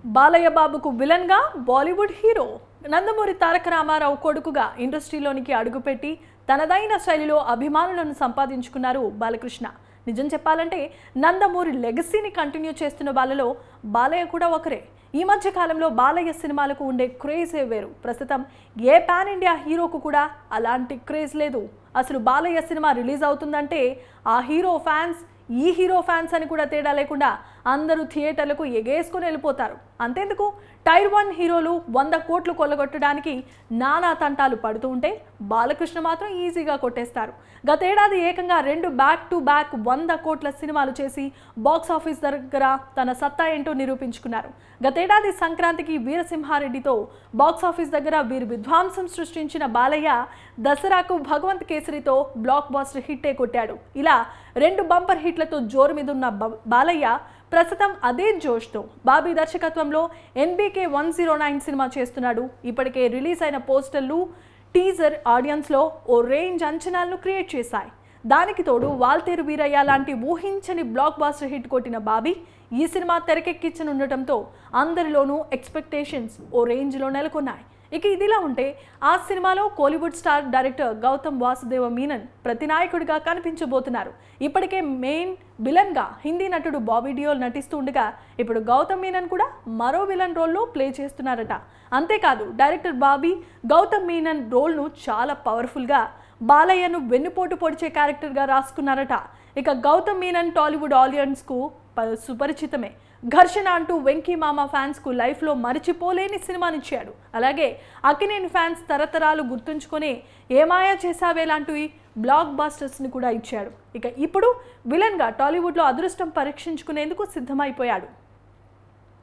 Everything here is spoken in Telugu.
బాలయ్య బాబుకు విలన్గా బాలీవుడ్ హీరో నందమూరి తారక రామారావు కొడుకుగా ఇండస్ట్రీలోనికి అడుగుపెట్టి తనదైన శైలిలో అభిమానులను సంపాదించుకున్నారు బాలకృష్ణ. నిజం చెప్పాలంటే నందమూరి లెగసీని కంటిన్యూ చేస్తున్న వాళ్ళలో బాలయ్య కూడా ఒకరే. ఈ మధ్య కాలంలో బాలయ్య సినిమాలకు ఉండే క్రేజే వేరు. ప్రస్తుతం ఏ పాన్ ఇండియా హీరోకు కూడా అలాంటి క్రేజ్ లేదు. అసలు బాలయ్య సినిమా రిలీజ్ అవుతుందంటే ఆ హీరో ఫ్యాన్స్ ఈ హీరో ఫ్యాన్స్ అని కూడా తేడా లేకుండా అందరూ థియేటర్లకు ఎగేసుకొని వెళ్ళిపోతారు. అంతేందుకు టైర్ 1 హీరోలు 100 కోట్లు కొల్లగొట్టడానికి నానా తంటాలు పడుతూ ఉంటే బాలకృష్ణ మాత్రం ఈజీగా కొట్టేస్తారు. గతేడాది ఏకంగా 2 బ్యాక్ టు బ్యాక్ 100 కోట్ల సినిమాలు చేసి బాక్స్ ఆఫీస్ దగ్గర తన సత్తా ఏంటో నిరూపించుకున్నారు. గతేడాది సంక్రాంతికి వీరసింహారెడ్డితో బాక్స్ ఆఫీస్ దగ్గర వీరి విధ్వంసం సృష్టించిన బాలయ్య దసరాకు భగవంత్ కేసరితో బ్లాక్ బాస్టర్ హిట్టే కొట్టాడు. ఇలా 2 బంపర్ హిట్లతో జోరు మీద ఉన్న బాలయ్య ప్రస్తుతం అదే జోష్తో బాబీ దర్శకత్వంలో NBK 109 సినిమా చేస్తున్నాడు. ఇప్పటికే రిలీజ్ అయిన పోస్టర్లు టీజర్ ఆడియన్స్లో ఓ రేంజ్ అంచనాలను క్రియేట్ చేశాయి. దానికి తోడు వాల్తేరు వీరయ్య లాంటి ఊహించని బ్లాక్ బాస్టర్ హిట్ కొట్టిన బాబీ ఈ సినిమా తెరకెక్కించనుండటంతో అందరిలోనూ ఎక్స్పెక్టేషన్స్ ఓ రేంజ్లో నెలకొన్నాయి. ఇక ఇదిలా ఉంటే ఆ సినిమాలో కోలీవుడ్ స్టార్ డైరెక్టర్ గౌతమ్ వాసుదేవ మీనన్ ప్రతినాయకుడిగా కనిపించబోతున్నారు. ఇప్పటికే మెయిన్ విలన్గా హిందీ నటుడు బాబీ డియోల్ నటిస్తూ ఉండగా ఇప్పుడు గౌతమ్ మీనన్ కూడా మరో విలన్ రోల్లో ప్లే చేస్తున్నారట. అంతేకాదు డైరెక్టర్ బాబీ గౌతమ్ మీనన్ రోల్ను చాలా పవర్ఫుల్గా బాలయ్యను వెన్నుపోటు పొడిచే క్యారెక్టర్గా రాసుకున్నారట. ఇక గౌతమ్ మీనన్ టాలీవుడ్ ఆడియన్స్కు సుపరిచితమే. ఘర్షణ అంటూ వెంకీ మామ ఫ్యాన్స్కు లైఫ్లో మరిచిపోలేని సినిమానిచ్చాడు. అలాగే అక్కినేని ఫ్యాన్స్ తరతరాలు గుర్తుంచుకొని ఏమాయా చేసావే లాంటివి బ్లాక్ బాస్టర్స్ని కూడా ఇచ్చాడు. ఇక ఇప్పుడు విలన్గా టాలీవుడ్లో అదృష్టం పరీక్షించుకునేందుకు సిద్ధమైపోయాడు.